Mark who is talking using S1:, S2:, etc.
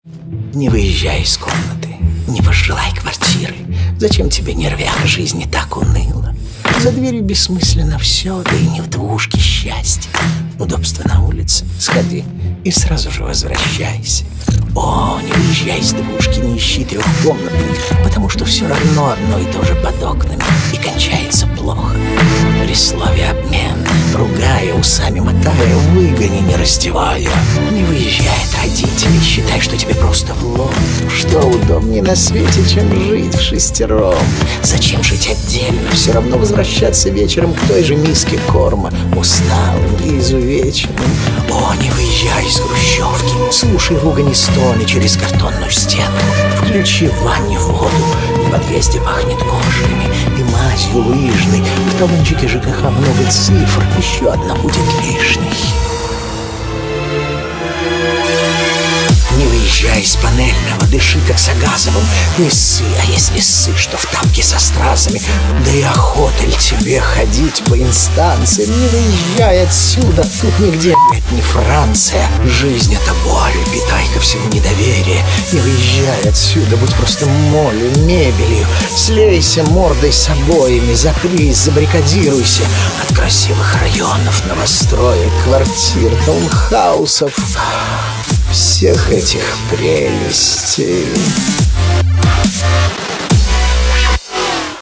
S1: Не выезжай из комнаты, не пожелай квартиры. Зачем тебе нервяк, жизни так уныло? За дверью бессмысленно все, да и не в двушке счастье. Удобство на улице, сходи и сразу же возвращайся. О, не выезжай из двушки, не ищи трехкомнатной, потому что все равно одно и то же под окнами, и кончается плохо. При слове обмен, ругая, усами мотая, выгони, не раздевая. Не выезжай от родителей, считай, что тебе просто в лоб. Что удобнее на свете, чем жить вшестером? Зачем жить отдельно, все равно возвращаться вечером к той же миске корма, усталым и изувеченным. О, не выезжай из хрущевки, слушай ругань и стоны через картонную стенку. Включи в ванне воду, в подъезде пахнет кошками и мазью лыжной. В талончике ЖКХ много цифр, еще одна будет лишней. Не выезжай из панельного, дыши как с Агазовым. Не ссы, а если ссы, что в тапке со стразами. Да и охота ли тебе ходить по инстанциям? Не выезжай отсюда, тут нигде, блядь, не Франция. Жизнь — это боль, питай ко всему недоверие. Не выезжай отсюда, будь просто молью, мебелью. Слейся мордой с обоями, запрись, забаррикадируйся. От красивых районов, новостроек, квартир, таунхаусов, всех этих прелестей.